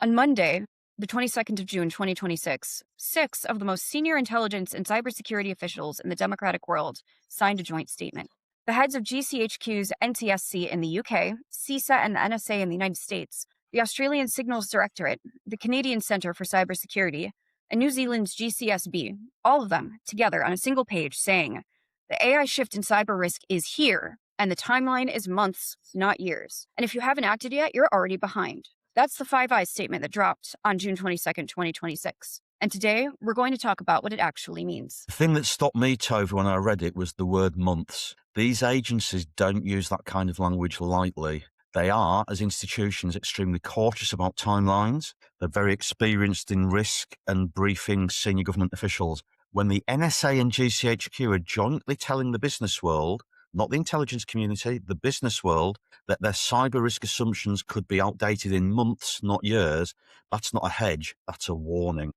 On Monday, the 22nd of June, 2026, six of the most senior intelligence and cybersecurity officials in the democratic world signed a joint statement. The heads of GCHQ's NTSC in the UK, CISA and the NSA in the United States, the Australian Signals Directorate, the Canadian Centre for Cybersecurity, and New Zealand's GCSB, all of them together on a single page saying, the AI shift in cyber risk is here, and the timeline is months, not years. And if you haven't acted yet, you're already behind. That's the Five Eyes statement that dropped on June 22nd, 2026. And today, we're going to talk about what it actually means. The thing that stopped me, Tova, when I read it was the word months. These agencies don't use that kind of language lightly. They are, as institutions, extremely cautious about timelines. They're very experienced in risk and briefing senior government officials. When the NSA and GCHQ are jointly telling the business world, not the intelligence community, the business world, that their cyber risk assumptions could be outdated in months, not years, that's not a hedge, that's a warning.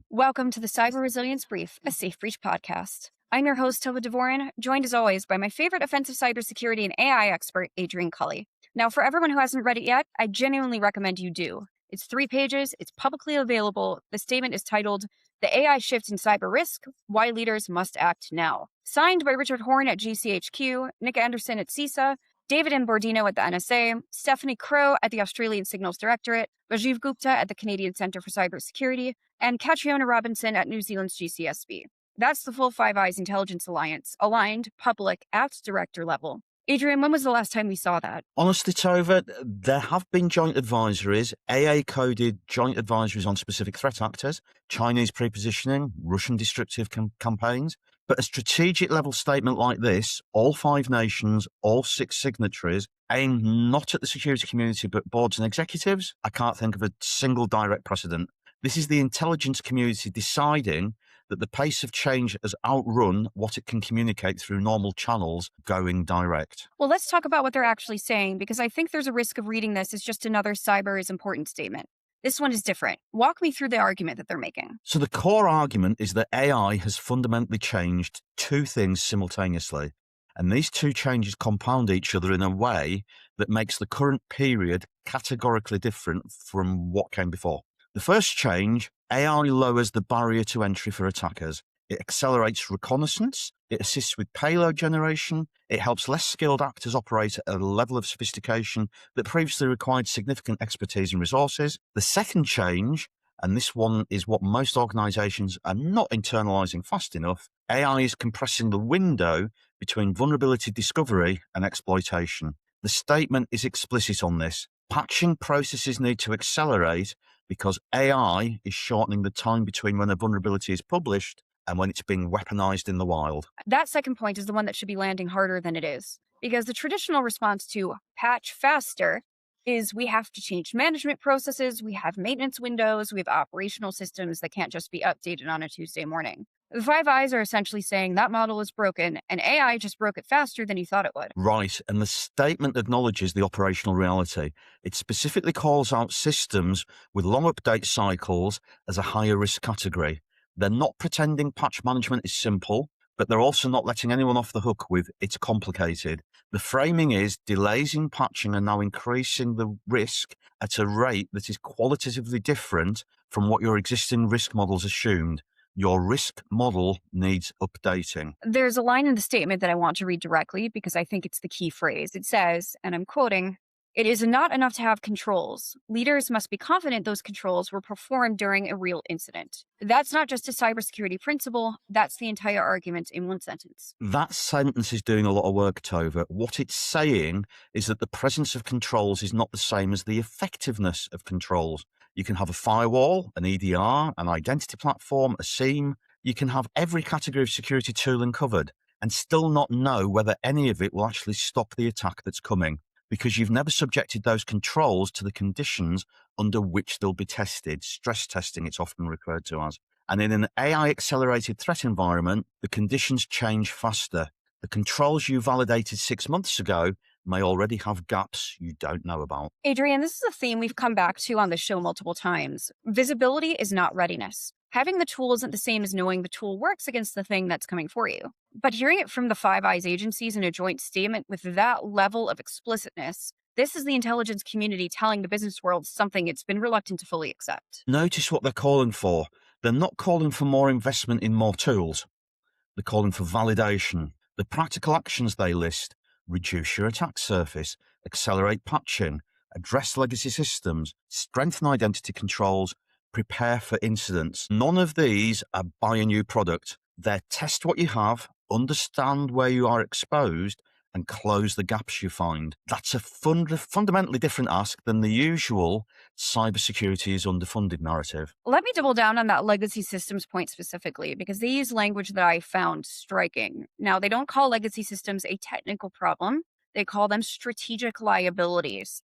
Welcome to the Cyber Resilience Brief, a Safe Breach podcast. I'm your host, Tova Dvorin, joined as always by my favorite offensive cybersecurity and AI expert, Adrian Culley. Now, for everyone who hasn't read it yet, I genuinely recommend you do. It's 3 pages, it's publicly available. The statement is titled, The AI Shift in Cyber Risk, Why Leaders Must Act Now. Signed by Richard Horn at GCHQ, Nick Anderson at CISA, David M. Bordino at the NSA, Stephanie Crow at the Australian Signals Directorate, Rajiv Gupta at the Canadian Centre for Cybersecurity, and Catriona Robinson at New Zealand's GCSB. That's the full Five Eyes Intelligence Alliance, aligned, public, at director level. Adrian, when was the last time we saw that? Honestly, Tova, there have been joint advisories, AA-coded joint advisories on specific threat actors, Chinese pre-positioning, Russian destructive campaigns. But a strategic level statement like this, all 5 nations, all 6 signatories, aimed not at the security community but boards and executives, I can't think of a single direct precedent. This is the intelligence community deciding that the pace of change has outrun what it can communicate through normal channels going direct. Well, let's talk about what they're actually saying, because I think there's a risk of reading this as just another cyber is important statement. This one is different. Walk me through the argument that they're making. So the core argument is that AI has fundamentally changed 2 things simultaneously. And these 2 changes compound each other in a way that makes the current period categorically different from what came before. The first change, AI lowers the barrier to entry for attackers. It accelerates reconnaissance, it assists with payload generation, it helps less skilled actors operate at a level of sophistication that previously required significant expertise and resources. The second change, and this one is what most organizations are not internalizing fast enough, AI is compressing the window between vulnerability discovery and exploitation. The statement is explicit on this. Patching processes need to accelerate because AI is shortening the time between when a vulnerability is published and when it's being weaponized in the wild. That second point is the one that should be landing harder than it is, because the traditional response to patch faster is we have to change management processes, we have maintenance windows, we have operational systems that can't just be updated on a Tuesday morning. The Five Eyes are essentially saying that model is broken and AI just broke it faster than you thought it would. Right, and the statement acknowledges the operational reality. It specifically calls out systems with long update cycles as a higher risk category. They're not pretending patch management is simple, but they're also not letting anyone off the hook with it's complicated. The framing is delays in patching are now increasing the risk at a rate that is qualitatively different from what your existing risk models assumed. Your risk model needs updating. There's a line in the statement that I want to read directly because I think it's the key phrase. It says, and I'm quoting, "It is not enough to have controls. Leaders must be confident those controls were performed during a real incident." That's not just a cybersecurity principle, that's the entire argument in one sentence. That sentence is doing a lot of work, Tova. What it's saying is that the presence of controls is not the same as the effectiveness of controls. You can have a firewall, an EDR, an identity platform, a SIEM. You can have every category of security tooling covered and still not know whether any of it will actually stop the attack that's coming, because you've never subjected those controls to the conditions under which they'll be tested. Stress testing, it's often referred to as. And in an AI-accelerated threat environment, the conditions change faster. The controls you validated 6 months ago may already have gaps you don't know about. Adrian, this is a theme we've come back to on the show multiple times. Visibility is not readiness. Having the tool isn't the same as knowing the tool works against the thing that's coming for you. But hearing it from the Five Eyes agencies in a joint statement with that level of explicitness, this is the intelligence community telling the business world something it's been reluctant to fully accept. Notice what they're calling for. They're not calling for more investment in more tools. They're calling for validation. The practical actions they list: reduce your attack surface, accelerate patching, address legacy systems, strengthen identity controls, prepare for incidents. None of these are buy a new product. They're test what you have, understand where you are exposed, and close the gaps you find. That's a fundamentally different ask than the usual cybersecurity is underfunded narrative. Let me double down on that legacy systems point specifically, because they use language that I found striking. Now, they don't call legacy systems a technical problem, they call them strategic liabilities.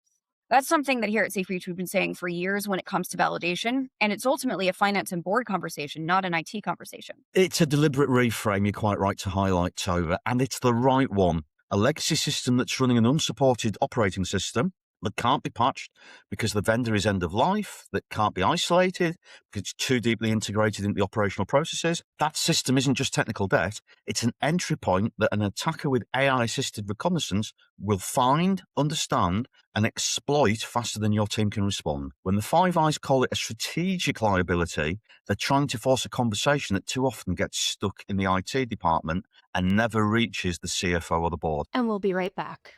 That's something that here at SafeReach we've been saying for years when it comes to validation, and it's ultimately a finance and board conversation, not an IT conversation. It's a deliberate reframe, you're quite right to highlight, Tova, and it's the right one. A legacy system that's running an unsupported operating system that can't be patched because the vendor is end of life, that can't be isolated because it's too deeply integrated into the operational processes. That system isn't just technical debt, it's an entry point that an attacker with AI-assisted reconnaissance will find, understand, and exploit faster than your team can respond. When the Five Eyes call it a strategic liability, they're trying to force a conversation that too often gets stuck in the IT department and never reaches the CFO or the board. And we'll be right back.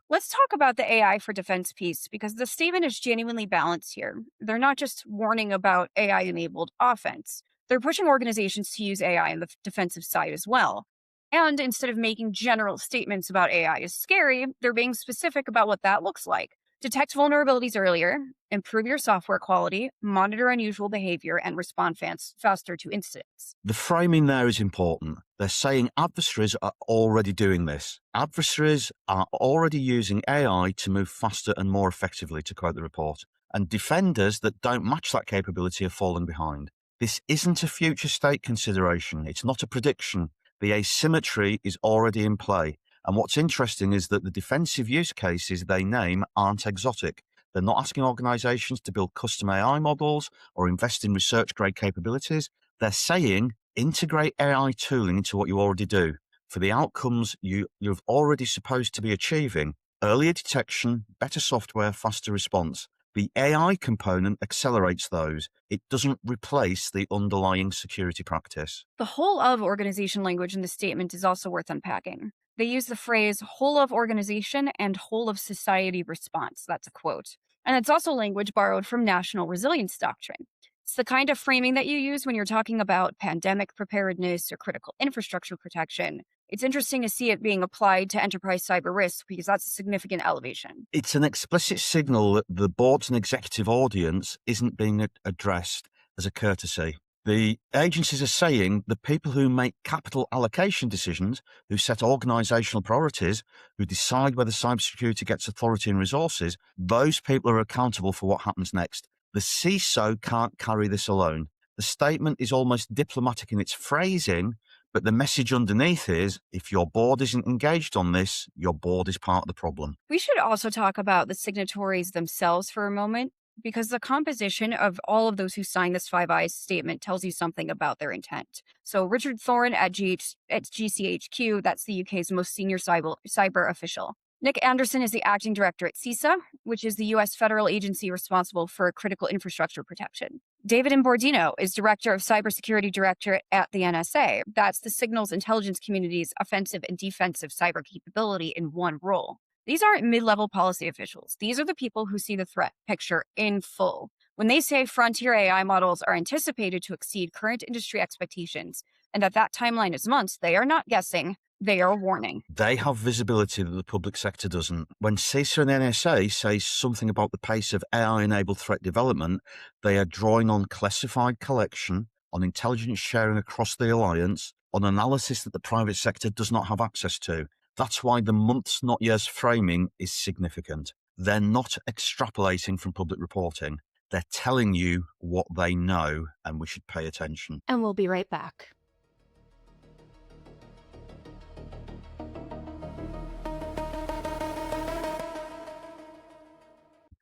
Let's talk about the AI for defense piece, because the statement is genuinely balanced here. They're not just warning about AI-enabled offense. They're pushing organizations to use AI on the defensive side as well. And instead of making general statements about AI is scary, they're being specific about what that looks like. Detect vulnerabilities earlier, improve your software quality, monitor unusual behavior, and respond faster to incidents. The framing there is important. They're saying adversaries are already doing this. Adversaries are already using AI to move faster and more effectively, to quote the report. And defenders that don't match that capability are falling behind. This isn't a future state consideration. It's not a prediction. The asymmetry is already in play. And what's interesting is that the defensive use cases they name aren't exotic. They're not asking organizations to build custom AI models or invest in research-grade capabilities. They're saying integrate AI tooling into what you already do for the outcomes you're already supposed to be achieving: earlier detection, better software, faster response. The AI component accelerates those. It doesn't replace the underlying security practice. The whole of organization language in the statement is also worth unpacking. They use the phrase whole of organization and whole of society response. That's a quote. And it's also language borrowed from national resilience doctrine. It's the kind of framing that you use when you're talking about pandemic preparedness or critical infrastructure protection. It's interesting to see it being applied to enterprise cyber risk because that's a significant elevation. It's an explicit signal that the board's and executive audience isn't being addressed as a courtesy. The agencies are saying the people who make capital allocation decisions, who set organizational priorities, who decide whether cybersecurity gets authority and resources, those people are accountable for what happens next. The CISO can't carry this alone. The statement is almost diplomatic in its phrasing, but the message underneath is, if your board isn't engaged on this, your board is part of the problem. We should also talk about the signatories themselves for a moment, because the composition of all of those who signed this Five Eyes statement tells you something about their intent. So Richard Thorne at GCHQ, that's the UK's most senior cyber official. Nick Anderson is the acting director at CISA, which is the US federal agency responsible for critical infrastructure protection. David Imbordino is director of cybersecurity directorate at the NSA. That's the signals intelligence community's offensive and defensive cyber capability in one role. These aren't mid-level policy officials. These are the people who see the threat picture in full. When they say frontier AI models are anticipated to exceed current industry expectations, and that timeline is months, they are not guessing, they are warning. They have visibility that the public sector doesn't. When CISA and NSA say something about the pace of AI-enabled threat development, they are drawing on classified collection, on intelligence sharing across the alliance, on analysis that the private sector does not have access to. That's why the months, not years framing is significant. They're not extrapolating from public reporting. They're telling you what they know, and we should pay attention. And we'll be right back.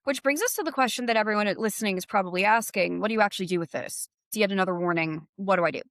Which brings us to the question that everyone listening is probably asking: what do you actually do with this? It's yet another warning. What do I do?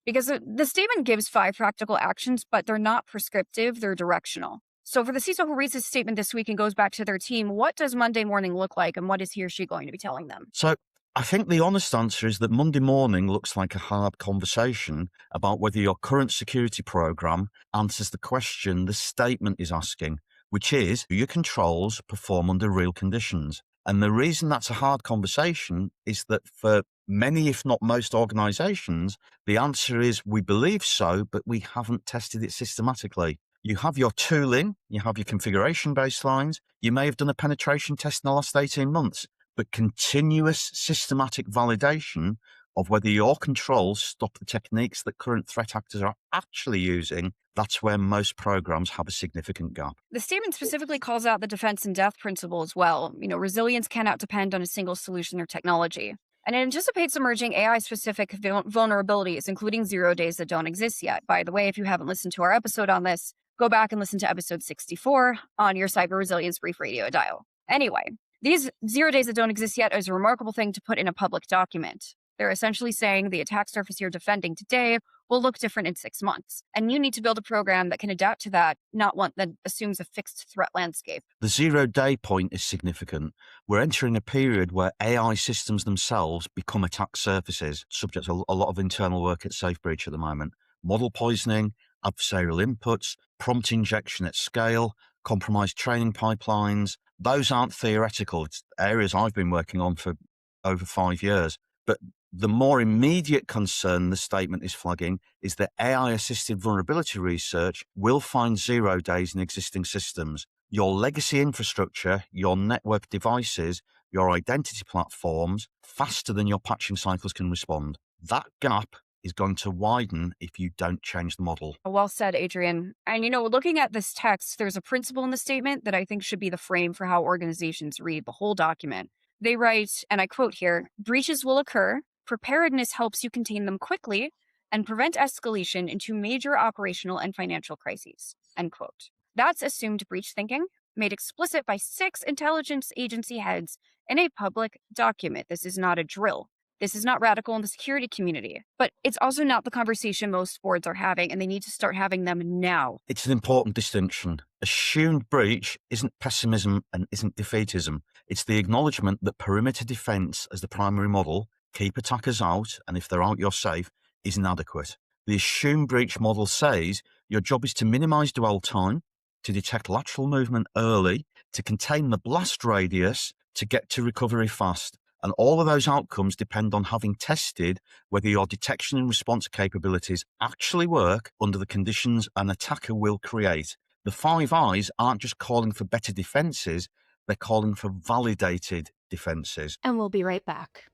Because the statement gives 5 practical actions, but they're not prescriptive, they're directional. So for the CISO who reads this statement this week and goes back to their team, what does Monday morning look like, and what is he or she going to be telling them? So I think the honest answer is that Monday morning looks like a hard conversation about whether your current security program answers the question the statement is asking, which is, do your controls perform under real conditions? And the reason that's a hard conversation is that for many, if not most organizations, the answer is we believe so, but we haven't tested it systematically. You have your tooling, you have your configuration baselines, you may have done a penetration test in the last 18 months, but continuous systematic validation of whether your controls stop the techniques that current threat actors are actually using, that's where most programs have a significant gap. The statement specifically calls out the defense in depth principle as well. Resilience cannot depend on a single solution or technology. And it anticipates emerging AI-specific vulnerabilities, including 0 days that don't exist yet. By the way, if you haven't listened to our episode on this, go back and listen to episode 64 on your Cyber Resilience Brief radio dial. Anyway, these 0 days that don't exist yet is a remarkable thing to put in a public document. They're essentially saying the attack surface you're defending today will look different in 6 months. And you need to build a program that can adapt to that, not one that assumes a fixed threat landscape. The 0 day point is significant. We're entering a period where AI systems themselves become attack surfaces, subject to a lot of internal work at SafeBreach at the moment. Model poisoning, adversarial inputs, prompt injection at scale, compromised training pipelines. Those aren't theoretical. It's areas I've been working on for over 5 years. But the more immediate concern the statement is flagging is that AI-assisted vulnerability research will find 0 days in existing systems. Your legacy infrastructure, your network devices, your identity platforms, faster than your patching cycles can respond. That gap is going to widen if you don't change the model. Well said, Adrian. And looking at this text, there's a principle in the statement that I think should be the frame for how organizations read the whole document. They write, and I quote here, "Breaches will occur. Preparedness helps you contain them quickly and prevent escalation into major operational and financial crises." End quote. That's assumed breach thinking, made explicit by 6 intelligence agency heads in a public document. This is not a drill. This is not radical in the security community, but it's also not the conversation most boards are having, and they need to start having them now. It's an important distinction. Assumed breach isn't pessimism and isn't defeatism. It's the acknowledgement that perimeter defense as the primary model, keep attackers out, and if they're out, you're safe, is inadequate. The assumed breach model says your job is to minimize dwell time, to detect lateral movement early, to contain the blast radius, to get to recovery fast. And all of those outcomes depend on having tested whether your detection and response capabilities actually work under the conditions an attacker will create. The 5 Eyes aren't just calling for better defenses, they're calling for validated defenses. And we'll be right back.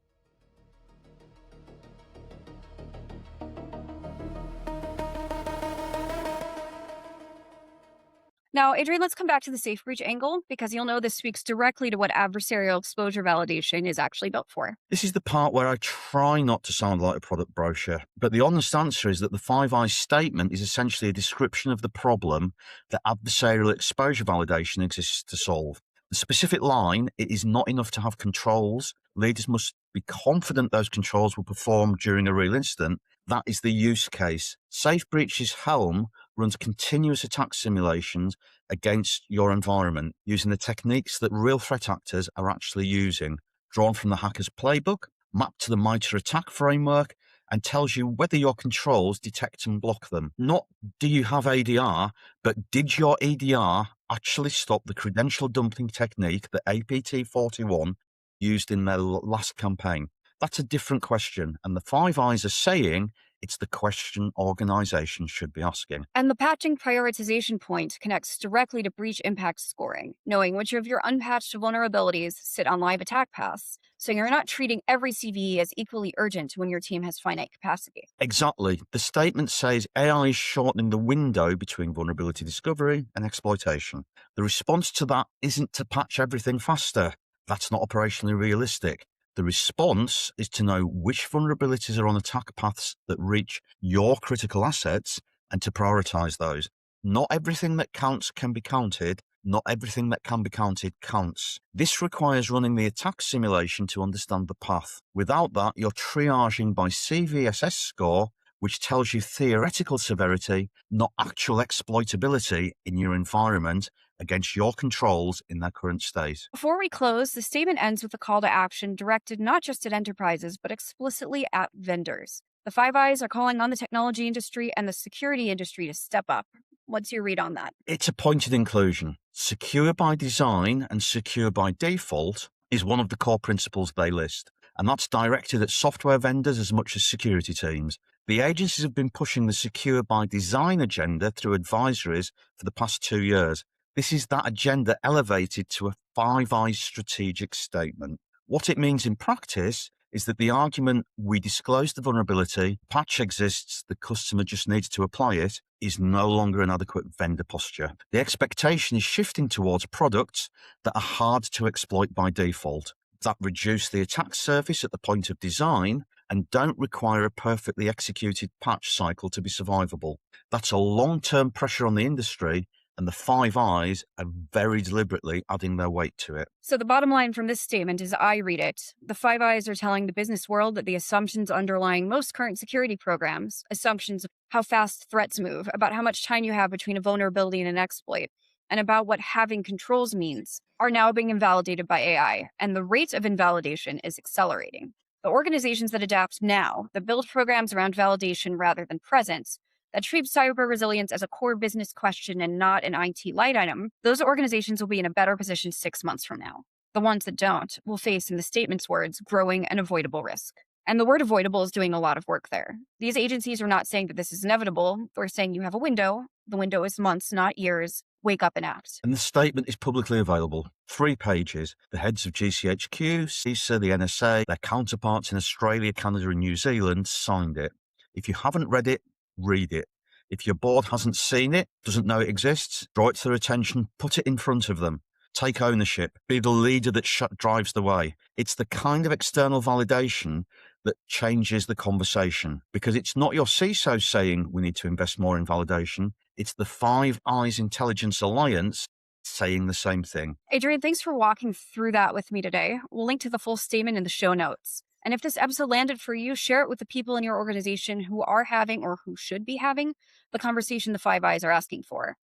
Now, Adrian, let's come back to the safe breach angle, because you'll know this speaks directly to what adversarial exposure validation is actually built for. This is the part where I try not to sound like a product brochure, but the honest answer is that the 5 Eyes statement is essentially a description of the problem that adversarial exposure validation exists to solve. The specific line, it is not enough to have controls. Leaders must be confident those controls will perform during a real incident. That is the use case. SafeBreach's Helm runs continuous attack simulations against your environment using the techniques that real threat actors are actually using, drawn from the hacker's playbook, mapped to the MITRE ATT&CK framework, and tells you whether your controls detect and block them. Not do you have ADR, but did your EDR actually stop the credential dumping technique that APT41 used in their last campaign? That's a different question, and the 5 Eyes are saying it's the question organizations should be asking. And the patching prioritization point connects directly to breach impact scoring, knowing which of your unpatched vulnerabilities sit on live attack paths, so you're not treating every CVE as equally urgent when your team has finite capacity. Exactly. The statement says AI is shortening the window between vulnerability discovery and exploitation. The response to that isn't to patch everything faster. That's not operationally realistic. The response is to know which vulnerabilities are on attack paths that reach your critical assets and to prioritize those. Not everything that counts can be counted. Not everything that can be counted counts. This requires running the attack simulation to understand the path. Without that, you're triaging by CVSS score, which tells you theoretical severity, not actual exploitability in your environment against your controls in their current state. Before we close, the statement ends with a call to action directed not just at enterprises, but explicitly at vendors. The Five Eyes are calling on the technology industry and the security industry to step up. What's your read on that? It's a pointed inclusion. Secure by design and secure by default is one of the core principles they list, and that's directed at software vendors as much as security teams. The agencies have been pushing the secure by design agenda through advisories for the past 2 years. This is that agenda elevated to a Five Eyes strategic statement. What it means in practice is that the argument, we disclose the vulnerability, patch exists, the customer just needs to apply it, is no longer an adequate vendor posture. The expectation is shifting towards products that are hard to exploit by default, that reduce the attack surface at the point of design and don't require a perfectly executed patch cycle to be survivable. That's a long-term pressure on the industry, and the Five Eyes are very deliberately adding their weight to it. So the bottom line from this statement, as I read it, the Five Eyes are telling the business world that the assumptions underlying most current security programs, assumptions of how fast threats move, about how much time you have between a vulnerability and an exploit, and about what having controls means, are now being invalidated by AI, and the rate of invalidation is accelerating. The organizations that adapt now, that build programs around validation rather than presence, that treat cyber resilience as a core business question and not an IT light item, those organizations will be in a better position 6 months from now. The ones that don't will face, in the statement's words, growing and avoidable risk. And the word avoidable is doing a lot of work there. These agencies are not saying that this is inevitable. They're saying you have a window. The window is months, not years. Wake up and act. And the statement is publicly available. 3 pages. The heads of GCHQ, CISA, the NSA, their counterparts in Australia, Canada, and New Zealand signed it. If you haven't read it, read it. If your board hasn't seen it, doesn't know it exists, draw it to their attention, put it in front of them. Take ownership. Be the leader that drives the way. It's the kind of external validation that changes the conversation, because it's not your CISO saying we need to invest more in validation. It's the Five Eyes Intelligence Alliance saying the same thing. Adrian, thanks for walking through that with me today. We'll link to the full statement in the show notes. And if this episode landed for you, share it with the people in your organization who are having or who should be having the conversation the Five Eyes are asking for.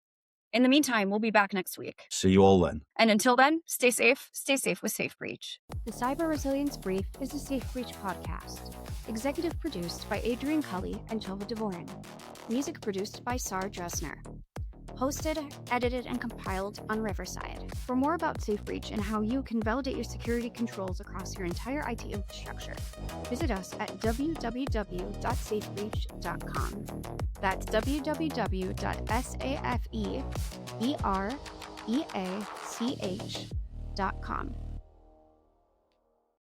In the meantime, we'll be back next week. See you all then. And until then, stay safe with SafeBreach. The Cyber Resilience Brief is a SafeBreach podcast. Executive produced by Adrian Culley and Tova Dvorin. Music produced by Sarah Dressner. Hosted, edited, and compiled on Riverside. For more about SafeBreach and how you can validate your security controls across your entire IT infrastructure, visit us at www.safebreach.com. That's www.safebearch.com.